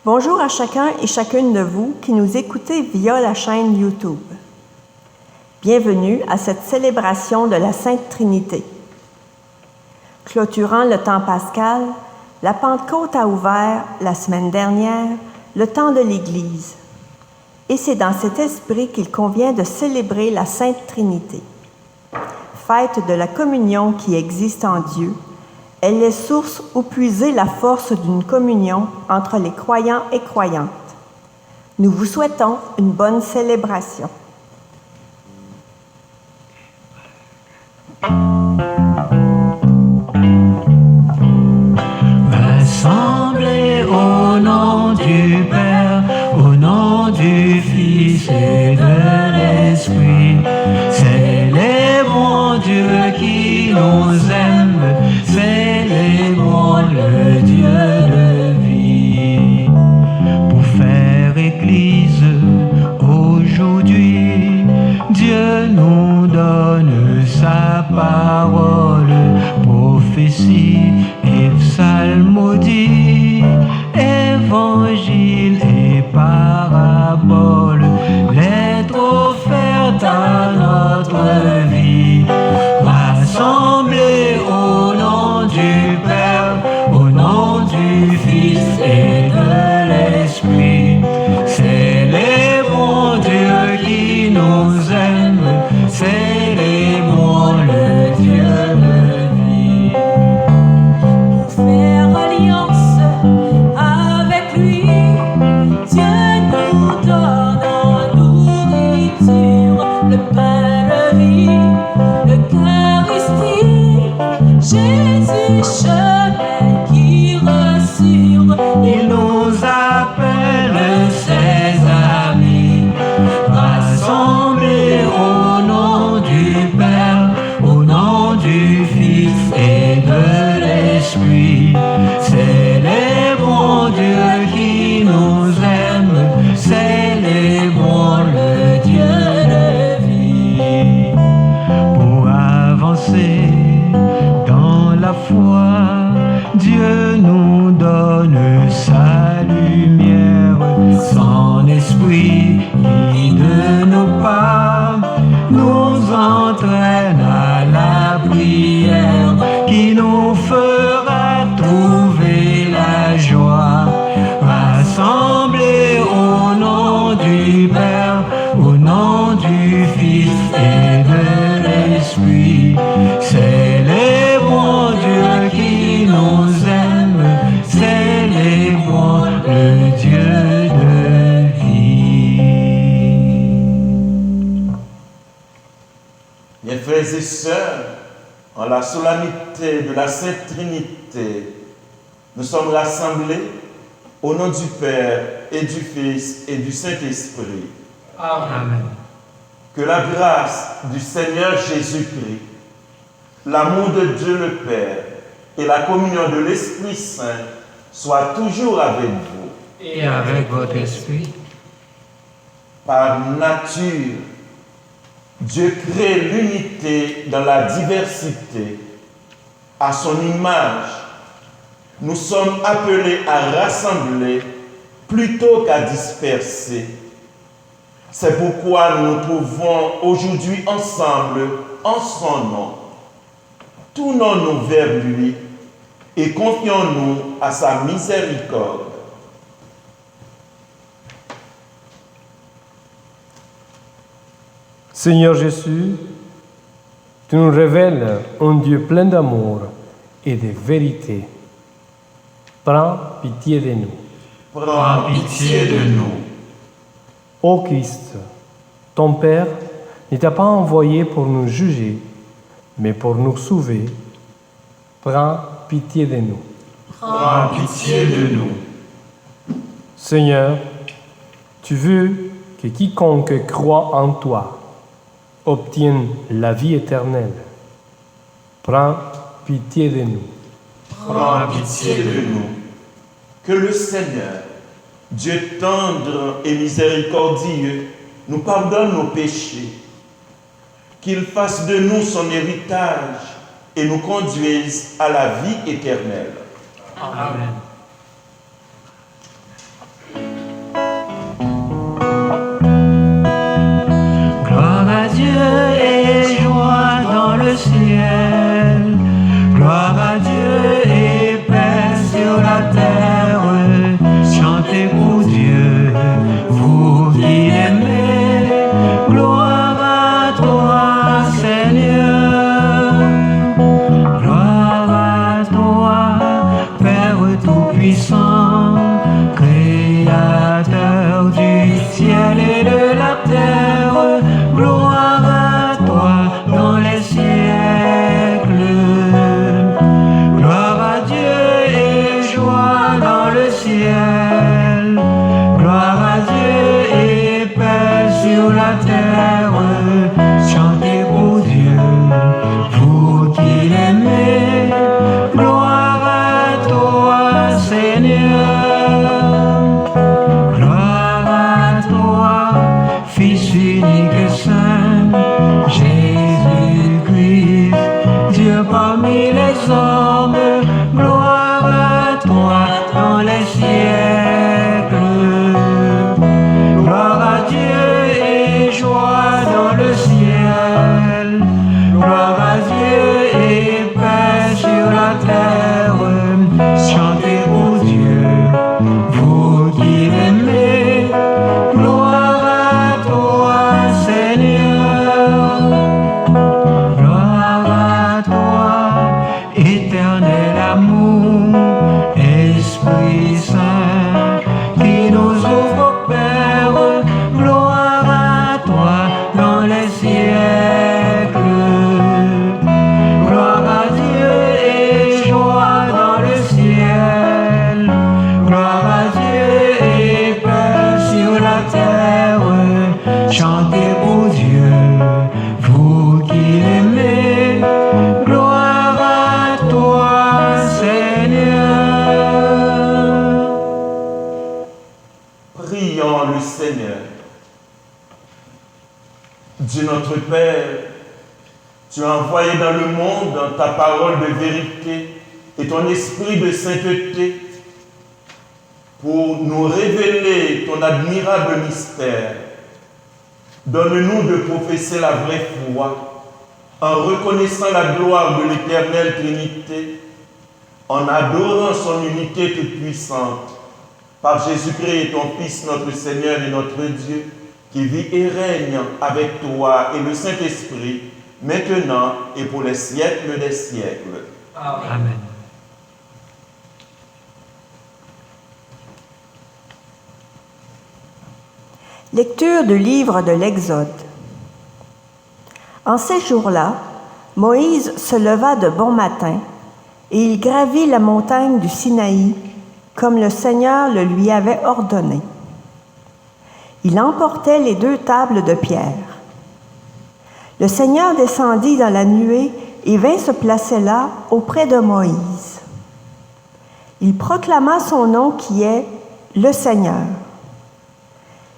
Bonjour à chacun et chacune de vous qui nous écoutez via la chaîne YouTube. Bienvenue à cette célébration de la Sainte Trinité. Clôturant le temps pascal, la Pentecôte a ouvert, la semaine dernière, le temps de l'Église. Et c'est dans cet esprit qu'il convient de célébrer la Sainte Trinité. Fête de la communion qui existe en Dieu, elle est source où puiser la force d'une communion entre les croyants et croyantes. Nous vous souhaitons une bonne célébration. Rassemblés au nom du Père, au nom du Fils et de l'Esprit, célébrons Dieu qui nous aime, célébrons le Dieu de vie. Pour faire Église aujourd'hui, Dieu nous donne sa parole, prophétie et psalmodie, évangile et parabole, lettres offertes à notre vie. Rassemblés au nom du Père, au nom du Fils et de l'Esprit, célébrons Dieu qui nous aime, célébrons le Dieu de vie. Pour faire alliance avec lui, Dieu nous donne en nourriture le pain de vie, l'Eucharistie, Jésus chemin qui rassure. Il nous appelle ses amis, rassemblés au nom du Père, au nom du Fils et de l'Esprit. Célébrons Dieu qui nous aime, célébrons le Dieu de vie. Pour avancer dans la foi, Dieu nous donne sa lumière, son esprit guide nos pas, nous entraîne à la prière qui nous fera trouver la joie. Rassemblés au nom du Père, au nom du Fils et de l'Esprit, célébrons Dieu qui nous aime, célébrons le Dieu de vie. Bien, frères et sœurs, en la solennité de la Sainte Trinité, nous sommes rassemblés au nom du Père et du Fils et du Saint-Esprit. Amen. Que la grâce du Seigneur Jésus-Christ, l'amour de Dieu le Père et la communion de l'Esprit Saint soient toujours avec vous. Et avec votre esprit. Par nature, Dieu crée l'unité dans la diversité. À son image, nous sommes appelés à rassembler plutôt qu'à disperser. C'est pourquoi nous nous trouvons aujourd'hui ensemble en son nom. Tournons-nous vers lui et confions-nous à sa miséricorde. Seigneur Jésus, tu nous révèles un Dieu plein d'amour et de vérité. Prends pitié de nous. Prends pitié de nous. Ô Christ, ton Père ne t'a pas envoyé pour nous juger, mais pour nous sauver. Prends pitié de nous. Prends pitié de nous. Seigneur, tu veux que quiconque croit en toi obtienne la vie éternelle. Prends pitié de nous. Prends pitié de nous. Que le Seigneur, Dieu tendre et miséricordieux, nous pardonne nos péchés, qu'il fasse de nous son héritage et nous conduise à la vie éternelle. Amen. chantez pour Dieu, vous qui l'aimez, gloire à toi, Seigneur. Prions le Seigneur. Dieu notre Père, tu as envoyé dans le monde ta parole de vérité et ton esprit de sainteté pour nous révéler ton admirable mystère. Donne-nous de professer la vraie foi en reconnaissant la gloire de l'éternelle Trinité, en adorant son unité toute puissante, par Jésus-Christ, ton Fils, notre Seigneur et notre Dieu, qui vit et règne avec toi et le Saint-Esprit, maintenant et pour les siècles des siècles. Amen. Lecture du livre de l'Exode. En ces jours-là, Moïse se leva de bon matin et il gravit la montagne du Sinaï comme le Seigneur le lui avait ordonné. Il emportait les 2 tables de pierre. Le Seigneur descendit dans la nuée et vint se placer là auprès de Moïse. Il proclama son nom qui est le Seigneur.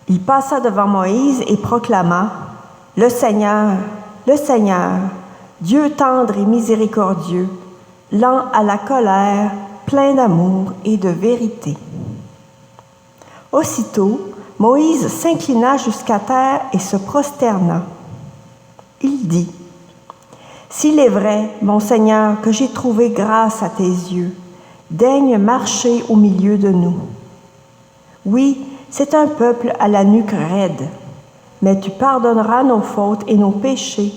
Il passa devant Moïse et proclama « Le Seigneur, Dieu tendre et miséricordieux, lent à la colère, plein d'amour et de vérité. » Aussitôt, Moïse s'inclina jusqu'à terre et se prosterna. Il dit « S'il est vrai, mon Seigneur, que j'ai trouvé grâce à tes yeux, daigne marcher au milieu de nous. Oui, c'est un peuple à la nuque raide, mais tu pardonneras nos fautes et nos péchés,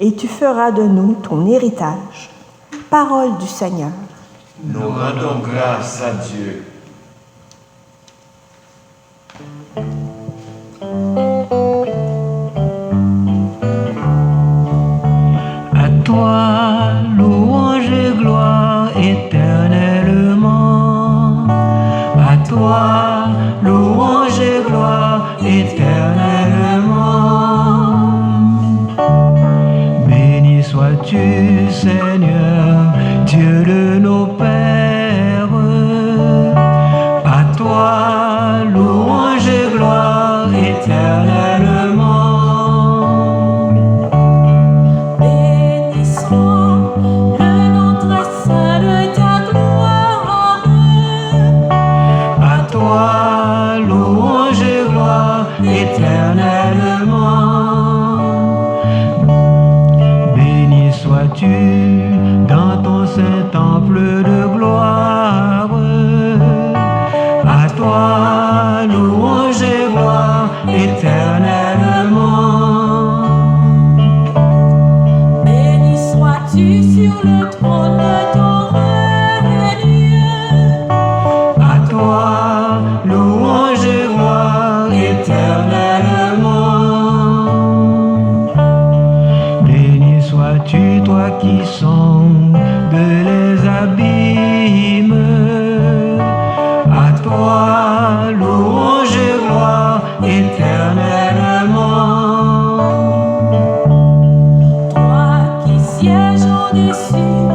et tu feras de nous ton héritage. » Parole du Seigneur. Nous rendons grâce à Dieu. À toi, louange et gloire éternellement. À toi, louange et gloire éternellement. Béni sois-tu, Seigneur, Dieu de nos pères. À toi, louange et gloire éternellement. Béni soit le nom très saint de ta gloire. À toi, louange et gloire éternellement. Béni sois-tu dans ton saint temple de gloire. À toi, louange et gloire éternellement. Béni sois-tu sur le trône de ton règne. À toi, louange et gloire éternellement. Béni sois-tu, toi qui sondes les abîmes. À toi, louange et gloire éternellement. Toi qui sièges au-dessus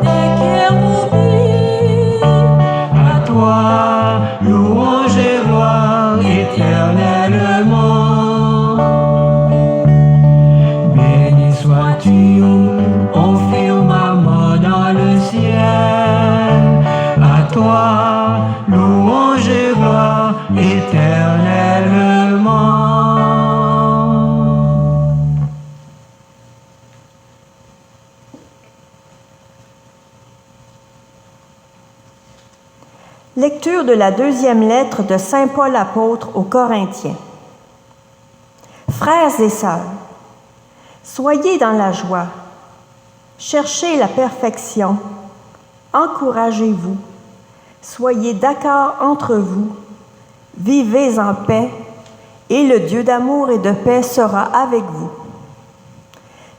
des kéroubim. À toi, louange et gloire éternellement. Béni sois-tu au firmament dans le ciel. À toi, louange et gloire éternellement. Lecture de la 2e lettre de Saint Paul apôtre aux Corinthiens. Frères et sœurs, soyez dans la joie, cherchez la perfection, encouragez-vous, soyez d'accord entre vous, vivez en paix, et le Dieu d'amour et de paix sera avec vous.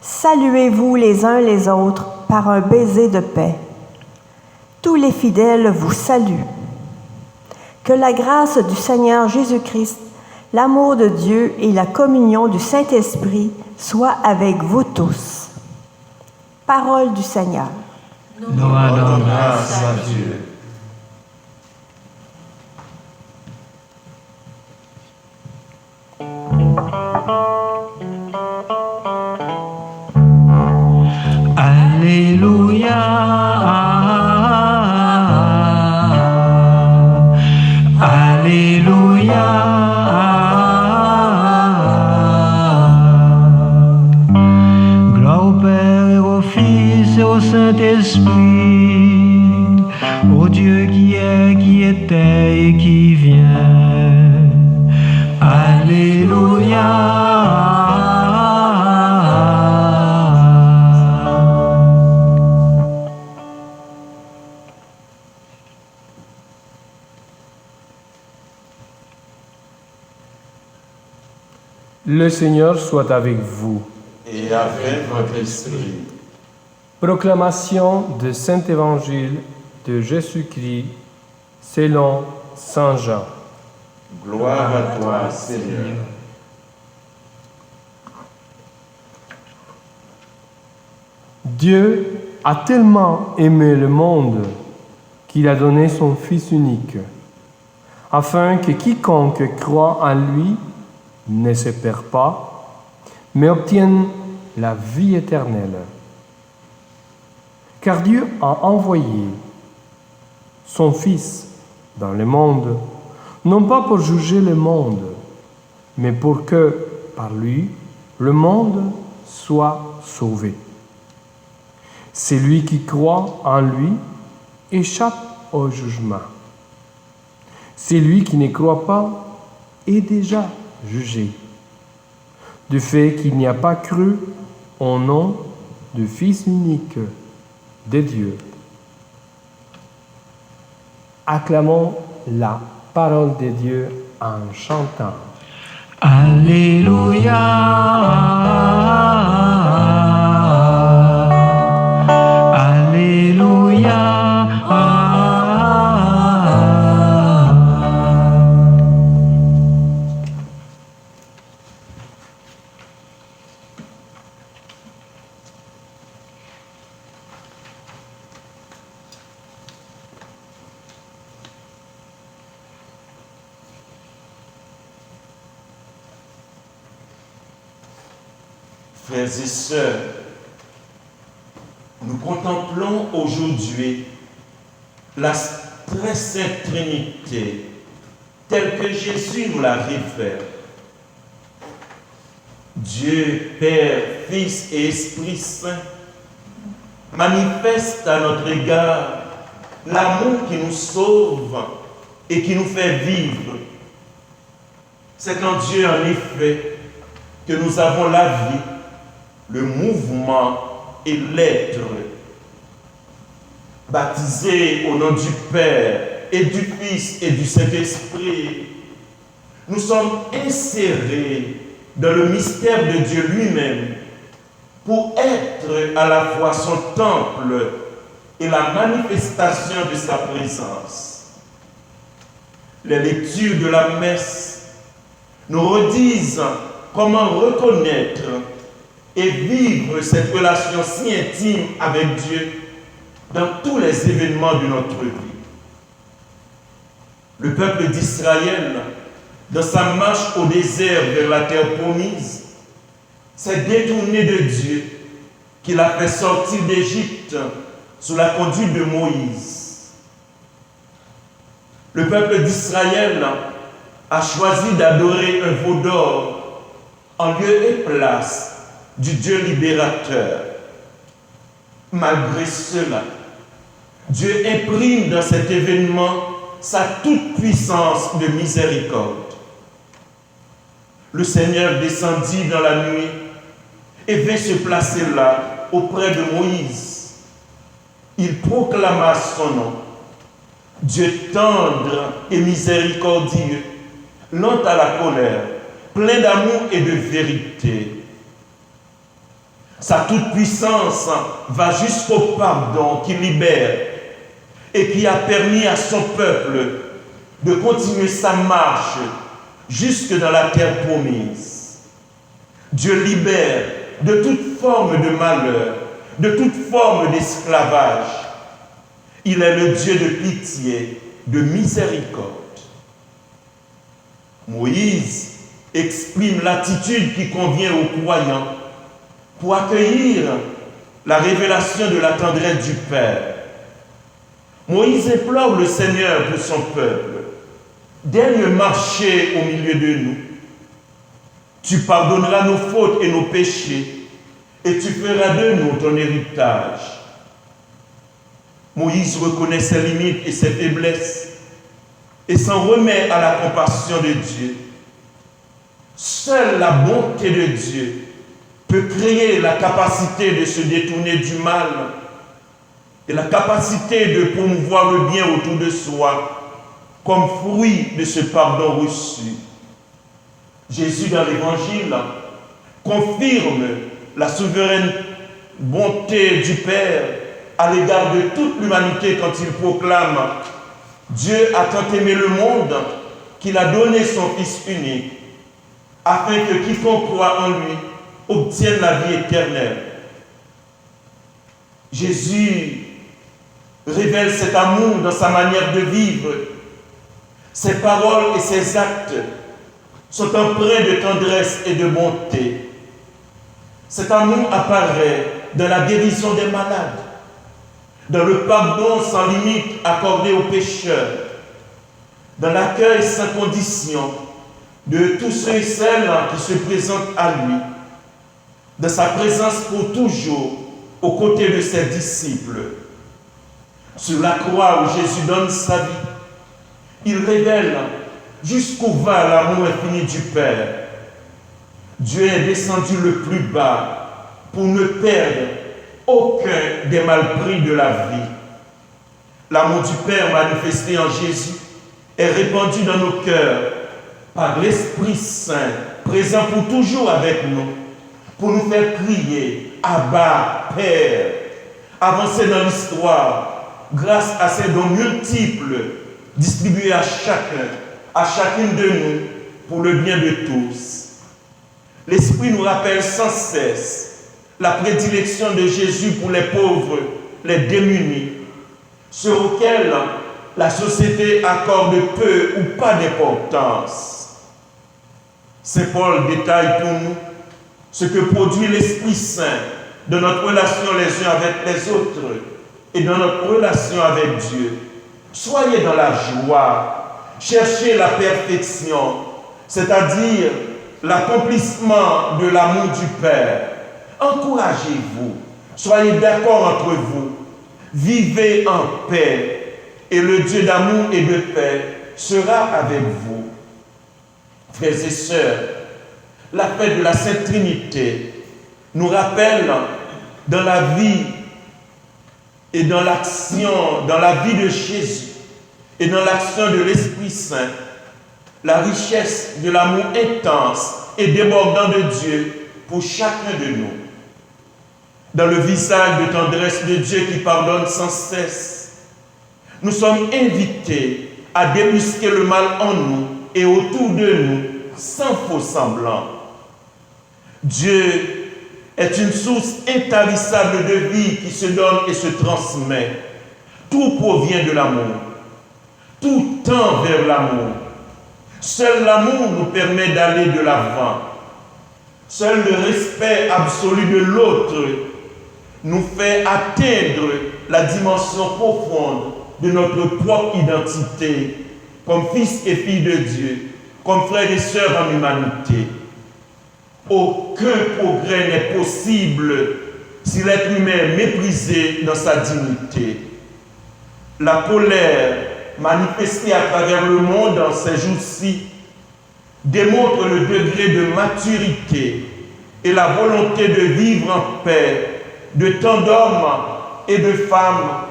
Saluez-vous les uns les autres par un baiser de paix. Tous les fidèles vous saluent. Que la grâce du Seigneur Jésus-Christ, l'amour de Dieu et la communion du Saint-Esprit soient avec vous tous. Parole du Seigneur. Nous rendons grâce à Dieu. Alléluia. Alléluia. Gloire au Père et au Fils et au Saint-Esprit, au Dieu qui est, qui était et qui vient. Alléluia. Le Seigneur soit avec vous. Et avec votre esprit. Proclamation du Saint-Évangile de Jésus-Christ selon Saint Jean. Gloire à toi, Seigneur. Dieu a tellement aimé le monde qu'il a donné son Fils unique, afin que quiconque croit en lui ne se perd pas, mais obtienne la vie éternelle. Car Dieu a envoyé son Fils dans le monde, non pas pour juger le monde, mais pour que, par lui, le monde soit sauvé. Celui qui croit en lui échappe au jugement. Celui qui ne croit pas est déjà jugé, du fait qu'il n'y a pas cru au nom du Fils unique de Dieu. Acclamons la parole de Dieu en chantant. Frères et sœurs, nous contemplons aujourd'hui la très sainte Trinité, telle que Jésus nous la révèle. Dieu, Père, Fils et Esprit Saint, manifeste à notre égard l'amour qui nous sauve et qui nous fait vivre. C'est en Dieu, en effet, que nous avons la vie, le mouvement et l'être. Baptisés au nom du Père et du Fils et du Saint-Esprit, nous sommes insérés dans le mystère de Dieu lui-même pour être à la fois son temple et la manifestation de sa présence. Les lectures de la messe nous redisent comment reconnaître et vivre cette relation si intime avec Dieu dans tous les événements de notre vie. Le peuple d'Israël, dans sa marche au désert vers la terre promise, s'est détourné de Dieu qui l'a fait sortir d'Égypte sous la conduite de Moïse. Le peuple d'Israël a choisi d'adorer un veau d'or en lieu et place du Dieu libérateur. Malgré cela, Dieu imprime dans cet événement sa toute-puissance de miséricorde. Le Seigneur descendit dans la nuit et vint se placer là, auprès de Moïse. Il proclama son nom. Dieu tendre et miséricordieux, lent à la colère, plein d'amour et de vérité. Sa toute-puissance va jusqu'au pardon qui libère et qui a permis à son peuple de continuer sa marche jusque dans la terre promise. Dieu libère de toute forme de malheur, de toute forme d'esclavage. Il est le Dieu de pitié, de miséricorde. Moïse exprime l'attitude qui convient aux croyants pour accueillir la révélation de la tendresse du Père. Moïse implore le Seigneur pour son peuple. Daigne marcher au milieu de nous. Tu pardonneras nos fautes et nos péchés, et tu feras de nous ton héritage. Moïse reconnaît ses limites et ses faiblesses, et s'en remet à la compassion de Dieu. Seule la bonté de Dieu peut créer la capacité de se détourner du mal et la capacité de promouvoir le bien autour de soi comme fruit de ce pardon reçu. Jésus dans l'Évangile confirme la souveraine bonté du Père à l'égard de toute l'humanité quand il proclame « Dieu a tant aimé le monde qu'il a donné son Fils unique, afin que quiconque croit en lui obtienne la vie éternelle. » Jésus révèle cet amour dans sa manière de vivre. Ses paroles et ses actes sont empreints de tendresse et de bonté. Cet amour apparaît dans la guérison des malades, dans le pardon sans limite accordé aux pécheurs, dans l'accueil sans condition de tous ceux et celles qui se présentent à lui, dans sa présence pour toujours aux côtés de ses disciples. Sur la croix où Jésus donne sa vie, il révèle jusqu'où va l'amour infini du Père. Dieu est descendu le plus bas pour ne perdre aucun des malpris de la vie. L'amour du Père manifesté en Jésus est répandu dans nos cœurs par l'Esprit Saint, présent pour toujours avec nous, pour nous faire crier « Abba, Père », avancer dans l'histoire grâce à ces dons multiples distribués à chacun, à chacune de nous, pour le bien de tous. L'Esprit nous rappelle sans cesse la prédilection de Jésus pour les pauvres, les démunis, ceux auxquels la société accorde peu ou pas d'importance. Saint Paul détaille pour nous ce que produit l'Esprit Saint dans notre relation les uns avec les autres et dans notre relation avec Dieu. Soyez dans la joie, cherchez la perfection, c'est-à-dire l'accomplissement de l'amour du Père. Encouragez-vous, soyez d'accord entre vous, vivez en paix, et le Dieu d'amour et de paix sera avec vous. Frères et sœurs, la fête de la Sainte Trinité nous rappelle dans la vie et dans l'action, dans la vie de Jésus et dans l'action de l'Esprit Saint, la richesse de l'amour intense et débordant de Dieu pour chacun de nous. Dans le visage de tendresse de Dieu qui pardonne sans cesse, nous sommes invités à débusquer le mal en nous et autour de nous sans faux semblant. Dieu est une source intarissable de vie qui se donne et se transmet. Tout provient de l'amour. Tout tend vers l'amour. Seul l'amour nous permet d'aller de l'avant. Seul le respect absolu de l'autre nous fait atteindre la dimension profonde de notre propre identité comme fils et filles de Dieu, comme frères et sœurs en humanité. Aucun progrès n'est possible si l'être humain est méprisé dans sa dignité. La colère manifestée à travers le monde en ces jours-ci démontre le degré de maturité et la volonté de vivre en paix de tant d'hommes et de femmes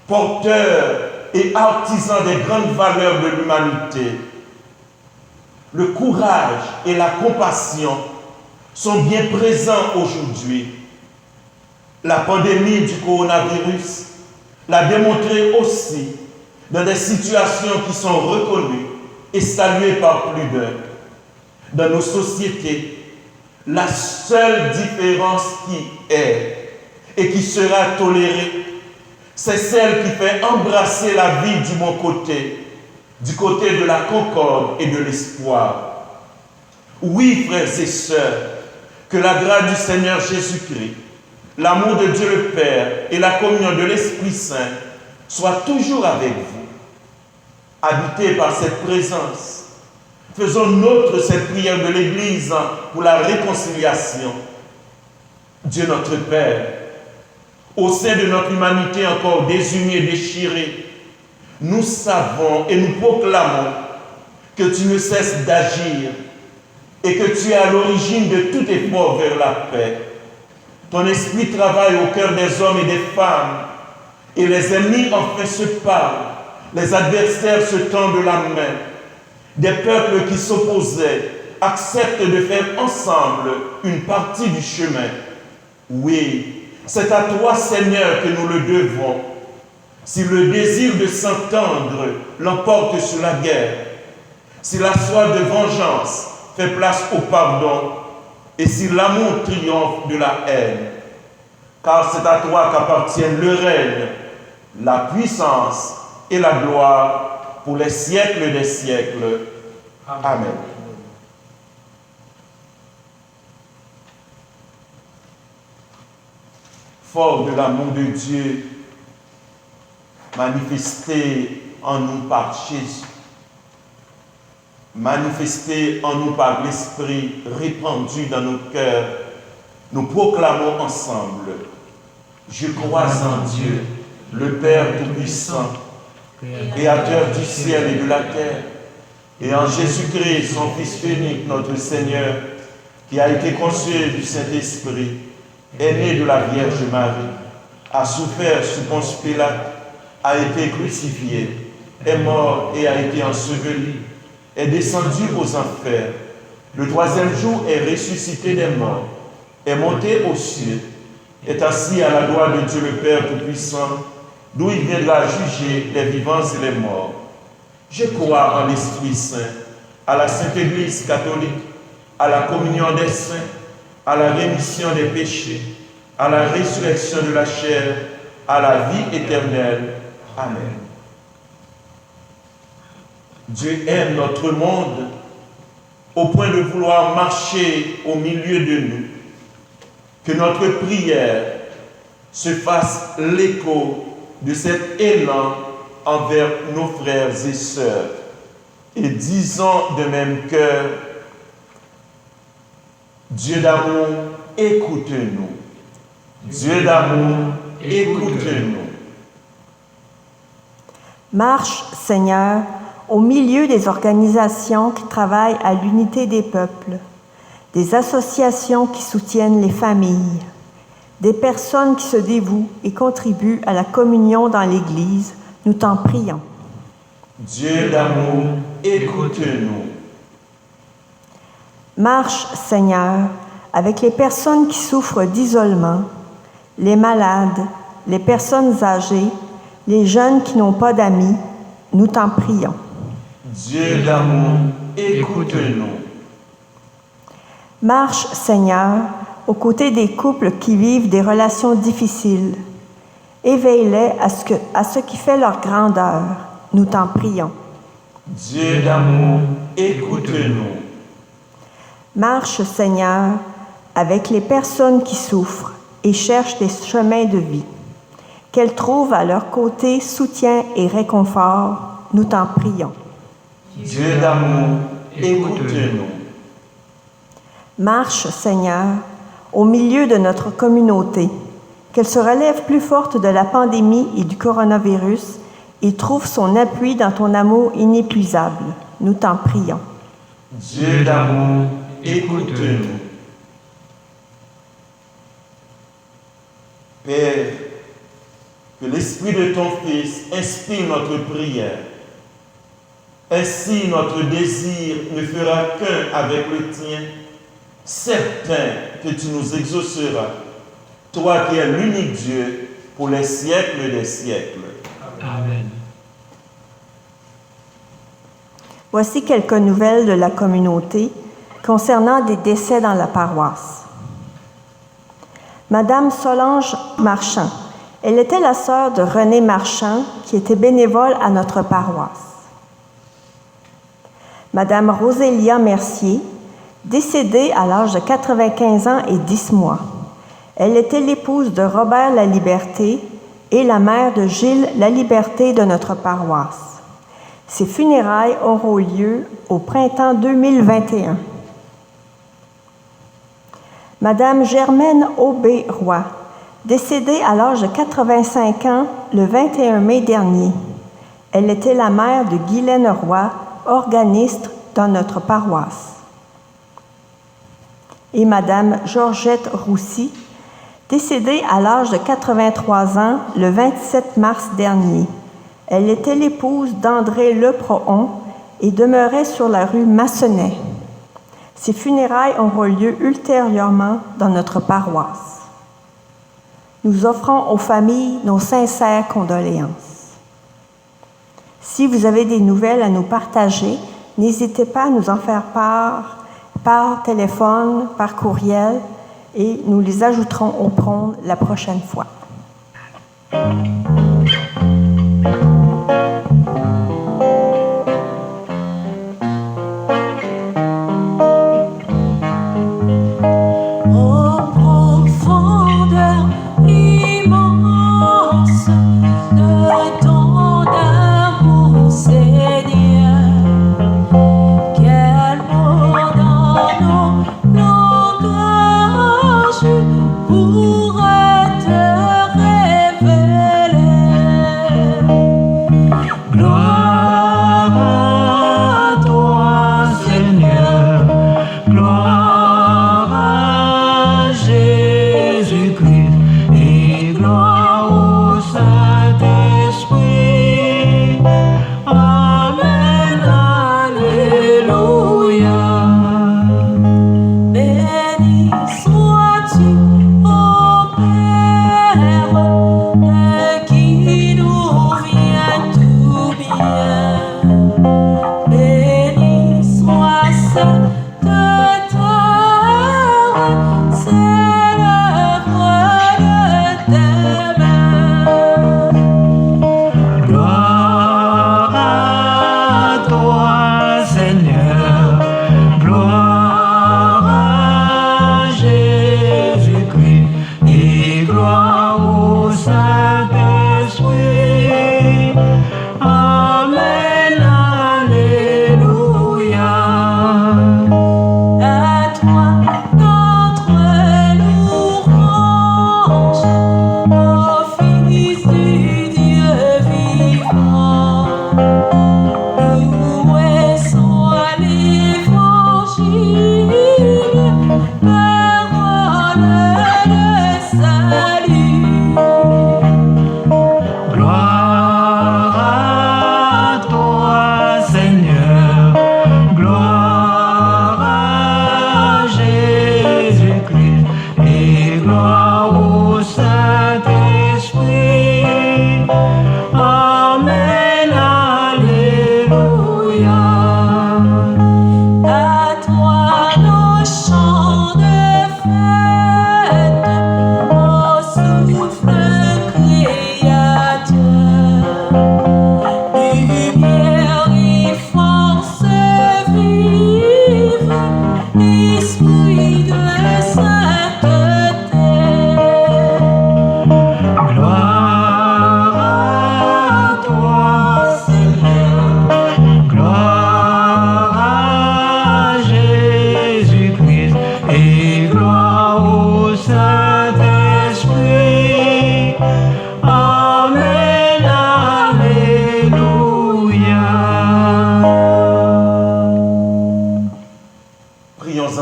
porteurs et artisans des grandes valeurs de l'humanité. Le courage et la compassion sont bien présents aujourd'hui. La pandémie du coronavirus l'a démontré aussi dans des situations qui sont reconnues et saluée par plus d'un. Dans nos sociétés, la seule différence qui est et qui sera tolérée, c'est celle qui fait embrasser la vie du bon côté, du côté de la concorde et de l'espoir. Oui, frères et sœurs, que la grâce du Seigneur Jésus-Christ, l'amour de Dieu le Père et la communion de l'Esprit Saint soient toujours avec vous. Habités par cette présence, faisons nôtre cette prière de l'Église pour la réconciliation. Dieu notre Père, au sein de notre humanité encore désunie et déchirée, nous savons et nous proclamons que tu ne cesses d'agir et que tu es à l'origine de tout effort vers la paix. Ton esprit travaille au cœur des hommes et des femmes, et les ennemis enfin se parlent, les adversaires se tendent la main. Des peuples qui s'opposaient acceptent de faire ensemble une partie du chemin. Oui, c'est à toi, Seigneur, que nous le devons. Si le désir de s'entendre l'emporte sur la guerre, si la soif de vengeance fait place au pardon, et si l'amour triomphe de la haine, car c'est à toi qu'appartiennent le règne, la puissance et la gloire pour les siècles des siècles. Amen. Fort de l'amour de Dieu manifesté en nous par Jésus, manifesté en nous par l'Esprit répandu dans nos cœurs, nous proclamons ensemble: je crois en Dieu, le Père Tout-Puissant, Créateur du ciel et de la terre, et en Jésus-Christ, son Fils unique, notre Seigneur, qui a été conçu du Saint-Esprit, est né de la Vierge Marie, a souffert sous Ponce Pilate, a été crucifié, est mort et a été enseveli, est descendu aux enfers. Le troisième jour est ressuscité des morts, est monté aux cieux, est assis à la droite de Dieu le Père Tout-Puissant, d'où il viendra juger les vivants et les morts. Je crois en l'Esprit Saint, à la Sainte Église catholique, à la communion des saints, à la rémission des péchés, à la résurrection de la chair, à la vie éternelle. Amen. Dieu aime notre monde au point de vouloir marcher au milieu de nous. Que notre prière se fasse l'écho de cet élan envers nos frères et sœurs. Et disons de même cœur: Dieu d'amour, écoute-nous. Dieu d'amour, écoute-nous. Marche, Seigneur, au milieu des organisations qui travaillent à l'unité des peuples, des associations qui soutiennent les familles, des personnes qui se dévouent et contribuent à la communion dans l'Église, nous t'en prions. Dieu d'amour, écoute-nous. Marche, Seigneur, avec les personnes qui souffrent d'isolement, les malades, les personnes âgées, les jeunes qui n'ont pas d'amis, nous t'en prions. Dieu d'amour, écoute-nous. Marche, Seigneur, aux côtés des couples qui vivent des relations difficiles. Éveille-les à ce qui fait leur grandeur. Nous t'en prions. Dieu d'amour, écoute-nous. Marche, Seigneur, avec les personnes qui souffrent et cherchent des chemins de vie. Qu'elles trouvent à leur côté soutien et réconfort. Nous t'en prions. Dieu d'amour, écoute-nous. Marche, Seigneur, au milieu de notre communauté, qu'elle se relève plus forte de la pandémie et du coronavirus et trouve son appui dans ton amour inépuisable. Nous t'en prions. Dieu d'amour, écoute-nous. Père, que l'Esprit de ton Fils inspire notre prière. Ainsi, notre désir ne fera qu'un avec le tien, certain que tu nous exauceras, toi qui es l'unique Dieu pour les siècles des siècles. Amen. Voici quelques nouvelles de la communauté concernant des décès dans la paroisse. Madame Solange Marchand. Elle était la sœur de René Marchand, qui était bénévole à notre paroisse. Madame Rosélia Mercier, décédée à l'âge de 95 ans et 10 mois. Elle était l'épouse de Robert Laliberté et la mère de Gilles Laliberté de notre paroisse. Ses funérailles auront lieu au printemps 2021. Madame Germaine Aubé-Roy, décédée à l'âge de 85 ans le 21 mai dernier. Elle était la mère de Guylaine Roy, organiste dans notre paroisse. Et Madame Georgette Roussy, décédée à l'âge de 83 ans le 27 mars dernier. Elle était l'épouse d'André Leprohon et demeurait sur la rue Massenet. Ses funérailles auront lieu ultérieurement dans notre paroisse. Nous offrons aux familles nos sincères condoléances. Si vous avez des nouvelles à nous partager, n'hésitez pas à nous en faire part par téléphone, par courriel, et nous les ajouterons au prône la prochaine fois.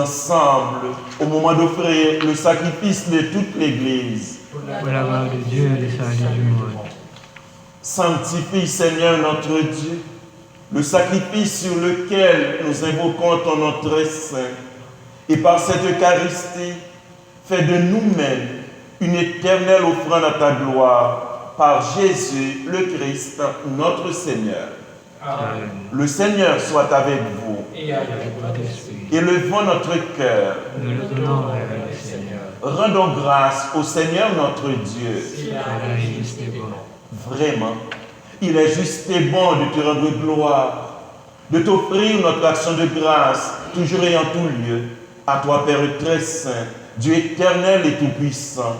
ensemble au moment d'offrir le sacrifice de toute l'Église. Pour la gloire de Dieu et le salut du monde. Sanctifie, Seigneur notre Dieu, le sacrifice sur lequel nous invoquons ton nom très saint, et par cette Eucharistie, fais de nous-mêmes une éternelle offrande à ta gloire, par Jésus le Christ, notre Seigneur. Amen. Le Seigneur soit avec vous. Et avec votre esprit. Élevons notre cœur. Nous le donnons vers le Seigneur. Rendons grâce au Seigneur notre Dieu. C'est la juste et bon. Vraiment, il est juste et bon de te rendre gloire, de t'offrir notre action de grâce, toujours et en tout lieu, à toi, Père très saint, Dieu éternel et tout-puissant.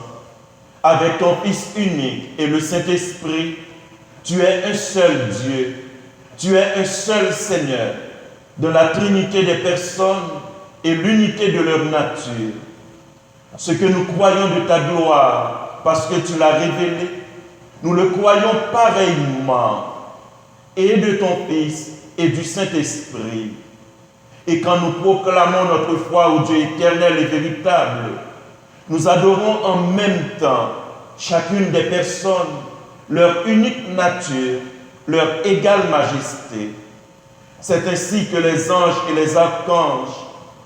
Avec ton Fils unique et le Saint-Esprit, tu es un seul Dieu, tu es un seul Seigneur, de la Trinité des personnes et l'unité de leur nature. Ce que nous croyons de ta gloire, parce que tu l'as révélé, nous le croyons pareillement, et de ton Fils et du Saint-Esprit. Et quand nous proclamons notre foi au Dieu éternel et véritable, nous adorons en même temps chacune des personnes, leur unique nature, leur égale majesté. C'est ainsi que les anges et les archanges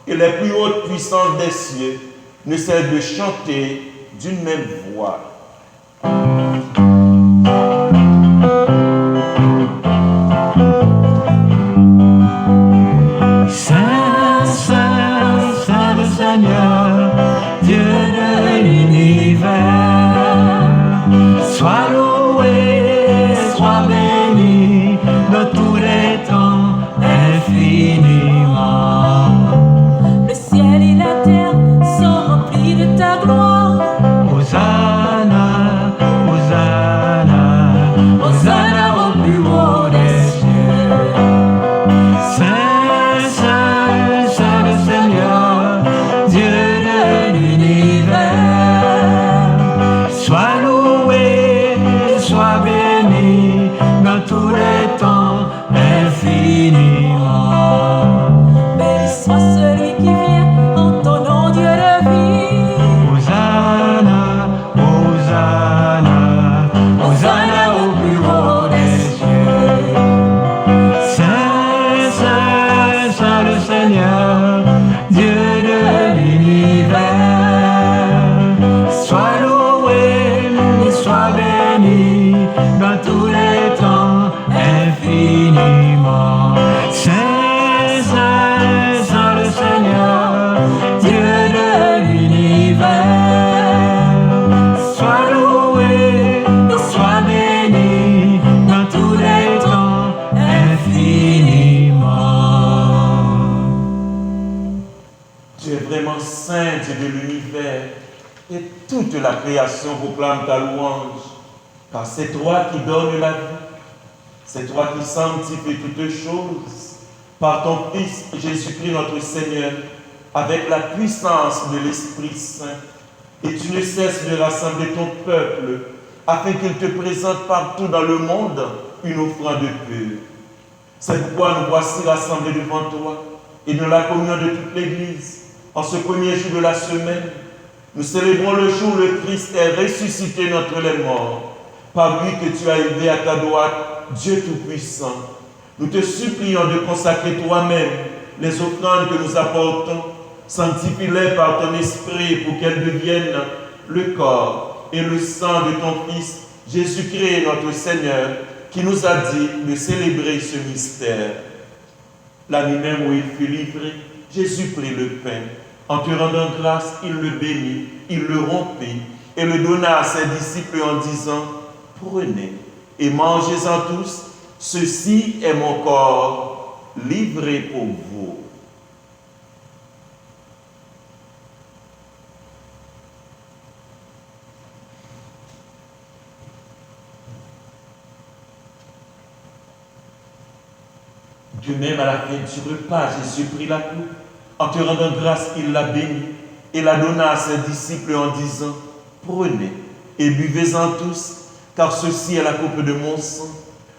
et les plus hautes puissances des cieux ne cessent de chanter d'une même voix. Saint, Saint, Saint le Seigneur, Dieu de l'univers, sois loué, sois béni de tous les temps infiniment. Le ciel et la terre sont remplis de ta gloire. Hosanna, Hosanna, Hosanna au plus haut des cieux. Saint, Saint, Saint le Seigneur, Dieu de l'univers, sois loué, sois béni dans tous les temps infiniment. Béni soit celui qui vient en ton nom, Dieu de vie. Hosanna, Hosanna, Hosanna au plus haut des cieux. Saint, Saint, Saint le Seigneur, Dieu de l'univers, sois loué et sois béni dans tous les temps infiniment. Saint, Saint, Saint le Seigneur, Dieu de l'univers, sois loué et sois béni dans tous les temps infiniment. Tu es vraiment saint, Dieu de l'univers, et toute la création proclame ta louange, car c'est toi qui donnes la vie, c'est toi qui sanctifies toutes choses, par ton Fils Jésus-Christ notre Seigneur, avec la puissance de l'Esprit Saint, et tu ne cesses de rassembler ton peuple, afin qu'il te présente partout dans le monde une offrande pure. C'est pourquoi nous voici rassemblés devant toi, et dans la communion de toute l'Église, en ce premier jour de la semaine, nous célébrons le jour où le Christ est ressuscité d'entre les morts, par lui que tu as élevé à ta droite, Dieu Tout-Puissant. Nous te supplions de consacrer toi-même les offrandes que nous apportons, sanctifie-les par ton esprit pour qu'elles deviennent le corps et le sang de ton Fils, Jésus-Christ notre Seigneur, qui nous a dit de célébrer ce mystère. La nuit même où il fut livré, Jésus prit le pain. En te rendant grâce, il le bénit, il le rompit et le donna à ses disciples en disant, « Prenez et mangez-en tous, ceci est mon corps livré pour vous. » De même, à la fin du repas, Jésus prit la coupe. En te rendant grâce, il la bénit et la donna à ses disciples en disant, « Prenez et buvez-en tous, car ceci est la coupe de mon sang,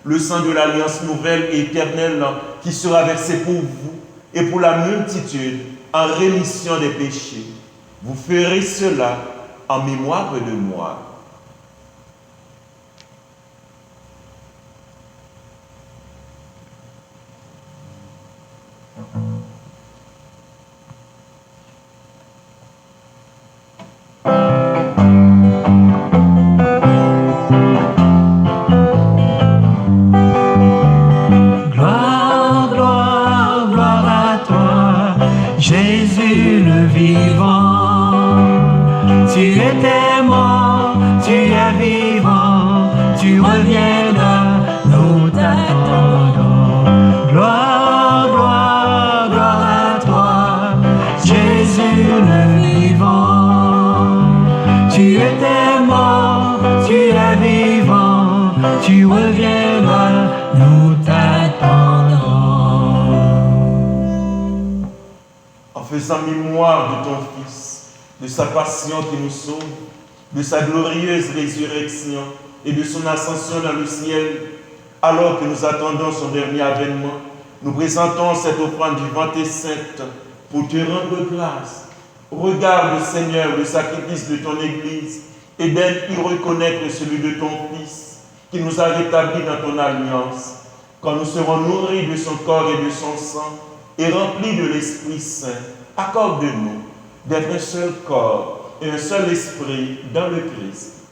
le sang de l'alliance nouvelle et éternelle qui sera versé pour vous et pour la multitude en rémission des péchés. Vous ferez cela en mémoire de moi. » Tu étais mort, tu es vivant, tu reviendras, nous t'attendons. Gloire, gloire, gloire à toi, Jésus le vivant. Tu étais mort, tu es vivant, tu reviendras, nous t'attendons. En faisant mémoire de ton Fils, de sa passion qui nous sauve, de sa glorieuse résurrection et de son ascension dans le ciel, alors que nous attendons son dernier avènement, nous présentons cette offrande vivante et sainte pour te rendre grâce. Regarde, Seigneur, le sacrifice de ton Église et d'aide y reconnaître celui de ton Fils qui nous a rétablis dans ton alliance. Quand nous serons nourris de son corps et de son sang et remplis de l'Esprit Saint, accorde-nous d'être un seul corps et un seul esprit dans le Christ.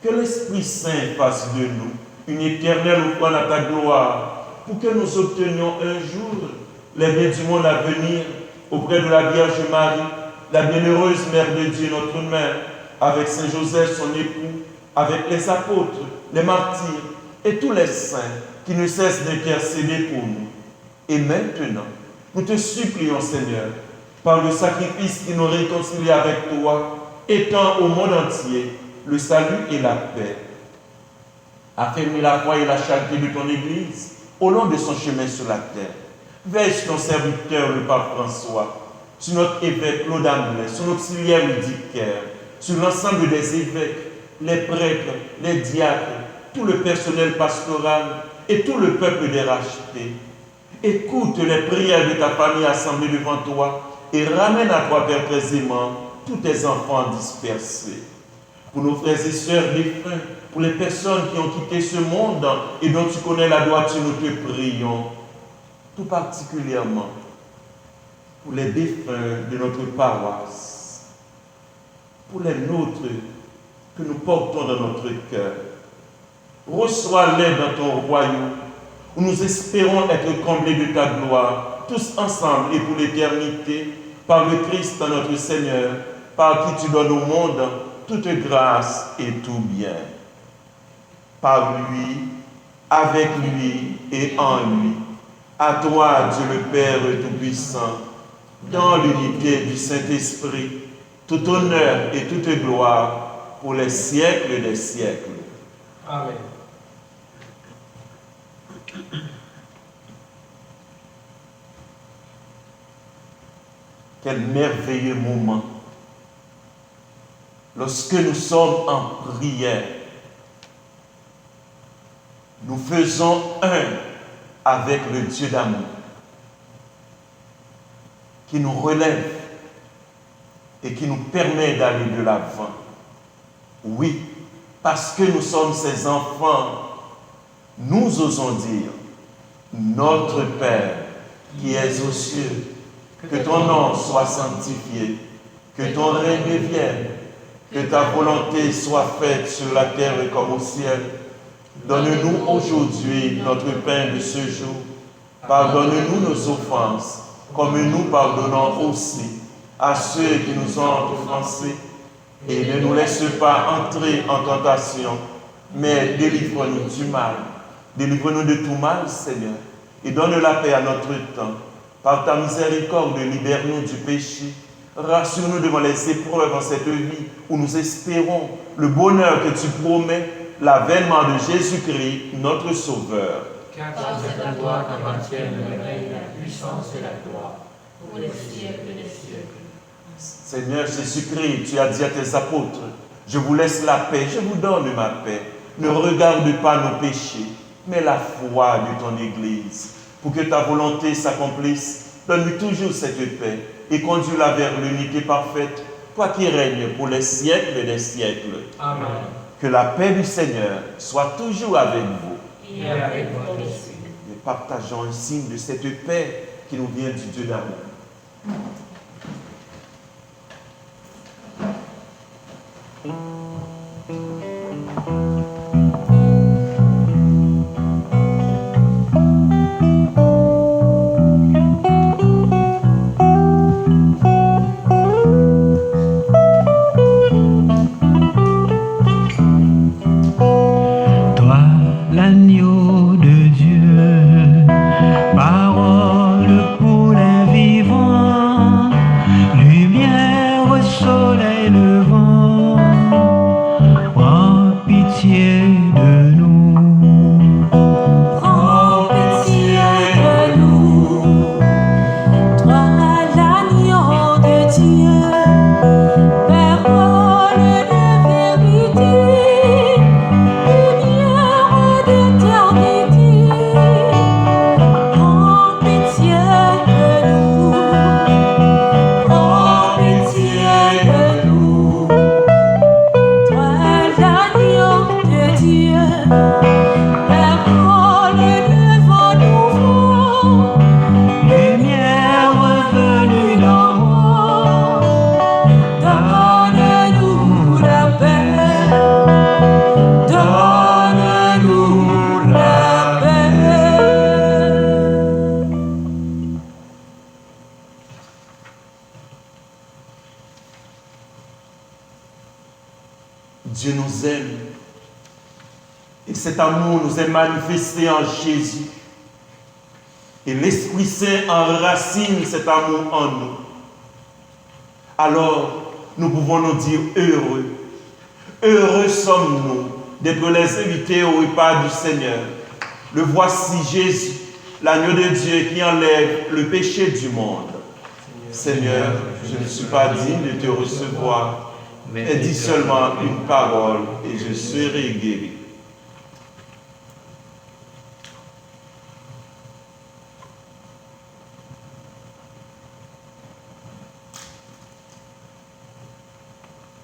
Que l'Esprit Saint fasse de nous une éternelle offrande à ta gloire, pour que nous obtenions un jour les biens du monde à venir auprès de la Vierge Marie, la bienheureuse Mère de Dieu, notre Mère, avec Saint Joseph, son époux, avec les apôtres, les martyrs et tous les saints qui ne cessent d'intercéder pour nous. Et maintenant, nous te supplions, Seigneur, par le sacrifice qui nous réconcilie avec toi, étends au monde entier le salut et la paix. Affermis la foi et la charité de ton Église au long de son chemin sur la terre. Veille sur ton serviteur, le pape François, sur notre évêque Claude Amblin, sur l'auxiliaire Ludicaire, sur l'ensemble des évêques, les prêtres, les diacres, tout le personnel pastoral et tout le peuple des rachetés. Écoute les prières de ta famille assemblée devant toi et ramène à toi, Père très aimant, tous tes enfants dispersés. Pour nos frères et sœurs défunts, pour les personnes qui ont quitté ce monde et dont tu connais la droiture, nous te prions, tout particulièrement pour les défunts de notre paroisse, pour les nôtres que nous portons dans notre cœur. Reçois-les dans ton royaume, où nous espérons être comblés de ta gloire, tous ensemble et pour l'éternité, par le Christ notre Seigneur, par qui tu donnes au monde toute grâce et tout bien. Par lui, avec lui et en lui, à toi, Dieu le Père Tout-Puissant, dans l'unité du Saint-Esprit, tout honneur et toute gloire pour les siècles des siècles. Amen. Quel merveilleux moment lorsque nous sommes en prière. Nous faisons un avec le Dieu d'amour qui nous relève et qui nous permet d'aller de l'avant. Oui, parce que nous sommes ses enfants, nous osons dire, notre Père qui es aux cieux, que ton nom soit sanctifié, que ton règne vienne, que ta volonté soit faite sur la terre comme au ciel. Donne-nous aujourd'hui notre pain de ce jour. Pardonne-nous nos offenses, comme nous pardonnons aussi à ceux qui nous ont offensés. Et ne nous laisse pas entrer en tentation, mais délivre-nous du mal. Délivre-nous de tout mal, Seigneur, et donne la paix à notre temps. Par ta miséricorde, libère-nous du péché. Rassure-nous devant les épreuves en cette vie où nous espérons le bonheur que tu promets, l'avènement de Jésus-Christ, notre Sauveur. Car c'est à toi qu'appartiennent le règne, la puissance et la gloire, pour les siècles des siècles. Seigneur Jésus-Christ, tu as dit à tes apôtres, je vous laisse la paix, je vous donne ma paix. Ne regarde pas nos péchés, mais la foi de ton Église. Pour que ta volonté s'accomplisse, donne-lui toujours cette paix et conduis-la vers l'unité parfaite, toi qui règnes pour les siècles des siècles. Amen. Que la paix du Seigneur soit toujours avec vous. Et avec votre esprit. Et partageons un signe de cette paix qui nous vient du Dieu d'amour. Dieu nous aime. Et cet amour nous est manifesté en Jésus. Et l'Esprit Saint enracine cet amour en nous. Alors, nous pouvons nous dire heureux. Heureux sommes-nous d'être les invités au repas du Seigneur. Le voici Jésus, l'agneau de Dieu qui enlève le péché du monde. Seigneur, je ne suis pas digne de te recevoir, mais dis seulement une parole et je serai guéri.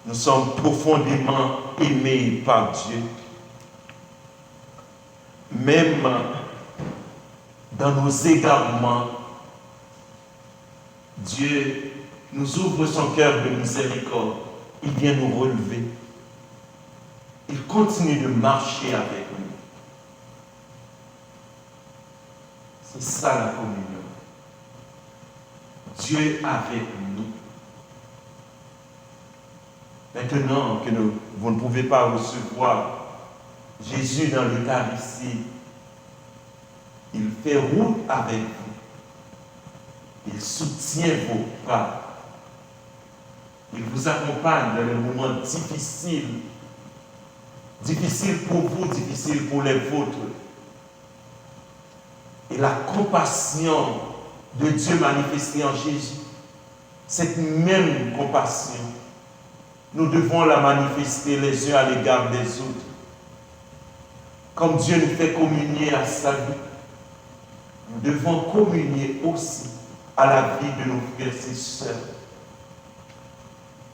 Nous sommes profondément aimés par Dieu. Même dans nos égarements, Dieu nous ouvre son cœur de miséricorde. Il vient nous relever. Il continue de marcher avec nous. C'est ça la communion. Dieu avec nous. Maintenant que vous ne pouvez pas recevoir Jésus dans l'Eucharistie, il fait route avec vous. Il soutient vos pas. Il vous accompagne dans les moments difficiles. Difficiles pour vous, difficiles pour les vôtres. Et la compassion de Dieu manifestée en Jésus, cette même compassion, nous devons la manifester les uns à l'égard des autres. Comme Dieu nous fait communier à sa vie, nous devons communier aussi à la vie de nos frères et sœurs.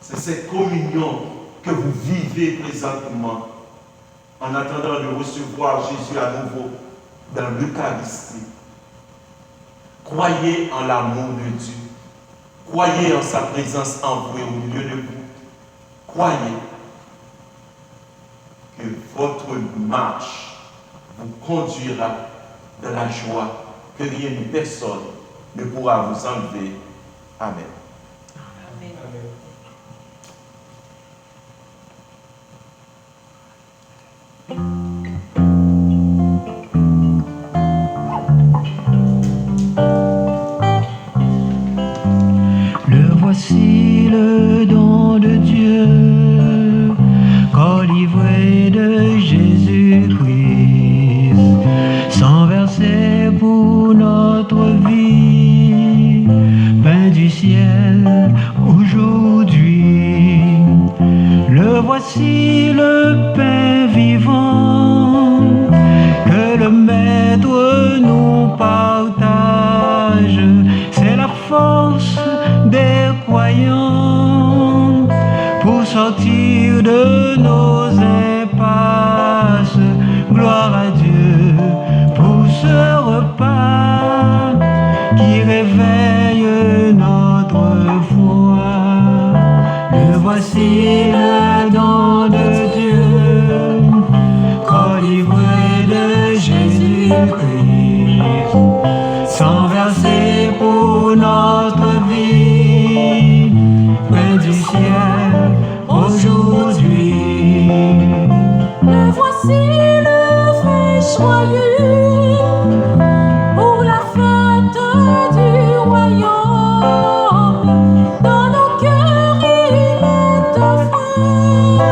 C'est cette communion que vous vivez présentement en attendant de recevoir Jésus à nouveau dans l'Eucharistie. Croyez en l'amour de Dieu. Croyez en sa présence en vous et au milieu de vous. Croyez que votre marche vous conduira dans la joie que rien ni personne ne pourra vous enlever. Amen. Le voici le don de Dieu, corps livré de Jésus-Christ, sang versé pour notre vie, pain du ciel aujourd'hui. Le voici le pain vivant que le Maître nous partage. C'est la force des croyants pour sortir de nos impasses. Gloire à Dieu pour ce repas qui réveille notre foi. Le voici le don de Dieu, corps livré de Jésus-Christ, sang versé pour notre vie, pain du ciel aujourd'hui. Le voici le fait joyeux pour la fête du royaume. Dans nos cœurs il est offert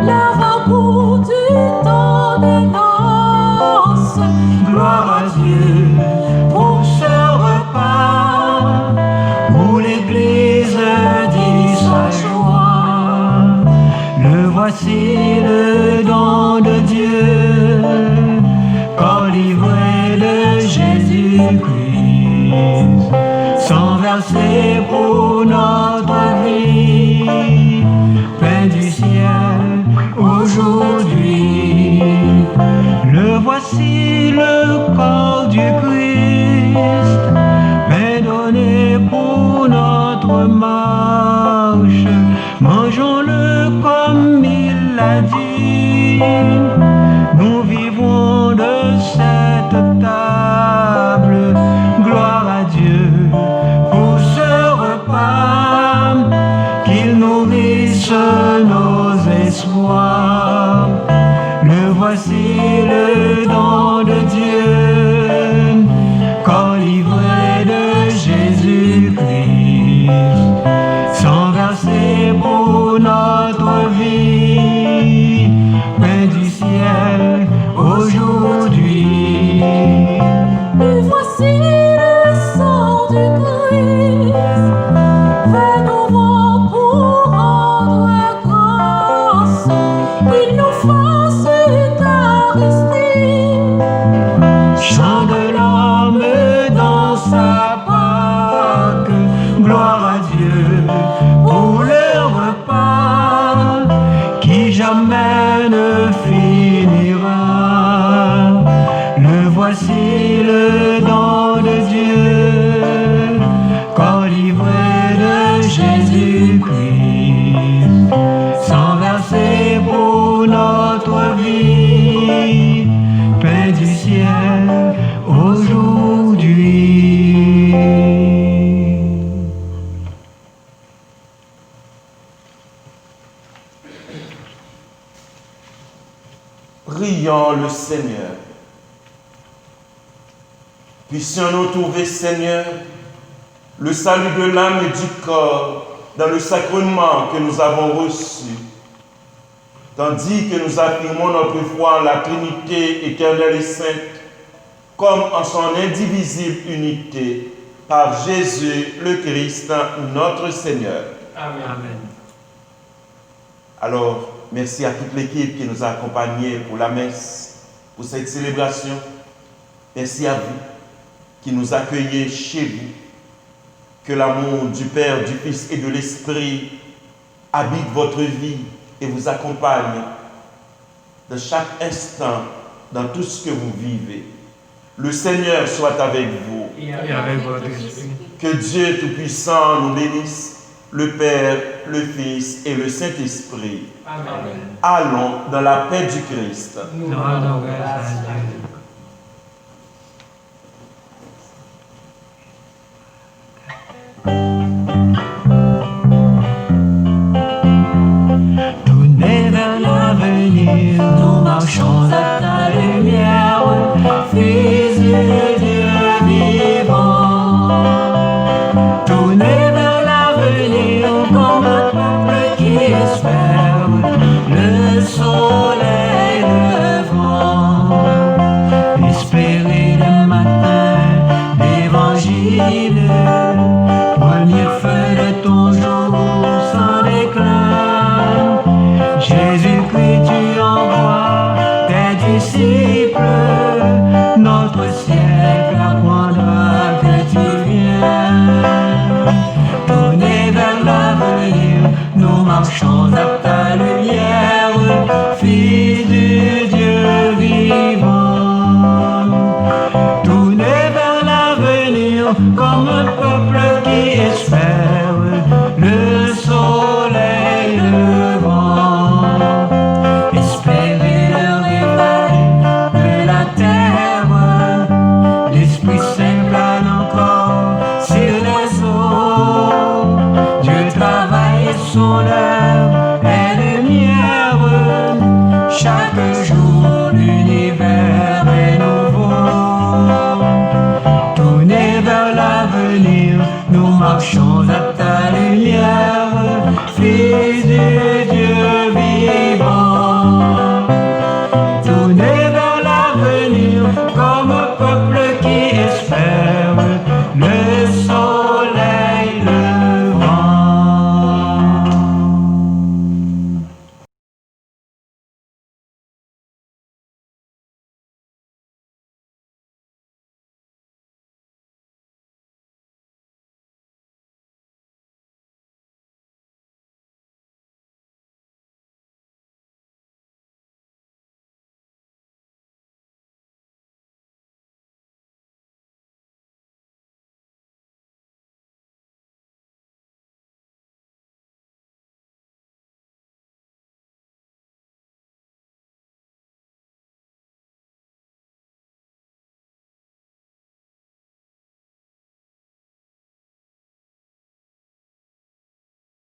l'avant-goût du temps des noces. Gloire à Dieu pour ce repas où l'Église dit sa joie. Le voici le don de Dieu, corps livré de Jésus-Christ, sang versé pour notre vie, pain du ciel aujourd'hui. Le voici le corps du Christ, pain donné pour notre marche. Mangeons-le comme il l'a dit. Nous vivons de cette table. Gloire à Dieu pour ce repas, qu'il nourrisse nos esprits. espoir. Le voici le don de Dieu, corps livré de Jésus-Christ, sang versé pour notre vie, pain du ciel aujourd'hui. Et voici le sang du Christ, fait nouveau pour rendre grâce. Il nous fasse Eucharistie. Chant de l'homme dans sa Pâque, gloire à Dieu pour le repas qui jamais ne finira. Le voici le don de Dieu, corps livré de Jésus-Christ, sang versé pour notre vie, pain du ciel aujourd'hui. Prions le Seigneur. Puissions-nous trouver, Seigneur, le salut de l'âme et du corps dans le sacrement que nous avons reçu, tandis que nous affirmons notre foi en la Trinité éternelle et sainte, comme en son indivisible unité, par Jésus le Christ, notre Seigneur. Amen. Alors, merci à toute l'équipe qui nous a accompagnés pour la messe, pour cette célébration. Merci à vous qui nous accueillez chez vous. Que l'amour du Père, du Fils et de l'Esprit habite votre vie et vous accompagne de chaque instant dans tout ce que vous vivez. Le Seigneur soit avec vous. Et avec votre esprit. Que Dieu Tout-Puissant nous bénisse, le Père, le Fils et le Saint-Esprit. Amen. Allons dans la paix du Christ. Nous rendons grâce à Dieu. Tournez vers l'avenir, nous marchons à ta lumière, Fils de Dieu vivant. Tournez vers l'avenir comme un peuple qui espère le soleil levant. Espérez le matin d'évangile, premier feu de ton jour sans déclin. Jésus-Christ, tu envoies tes disciples, notre siècle apprendra que tu viens. Tournez vers l'avenir, nous marchons à ta lumière, Fils du Dieu vivant. Tournez vers l'avenir comme un peuple qui espère le soleil levant. Espérez le réveil de la terre, l'Esprit Saint plane encore sur les eaux. Dieu travaille et son œuvre est lumière. Chaque jour l'univers est nouveau. Tournez vers l'avenir, nous marchons à ta lumière, Fils du Dieu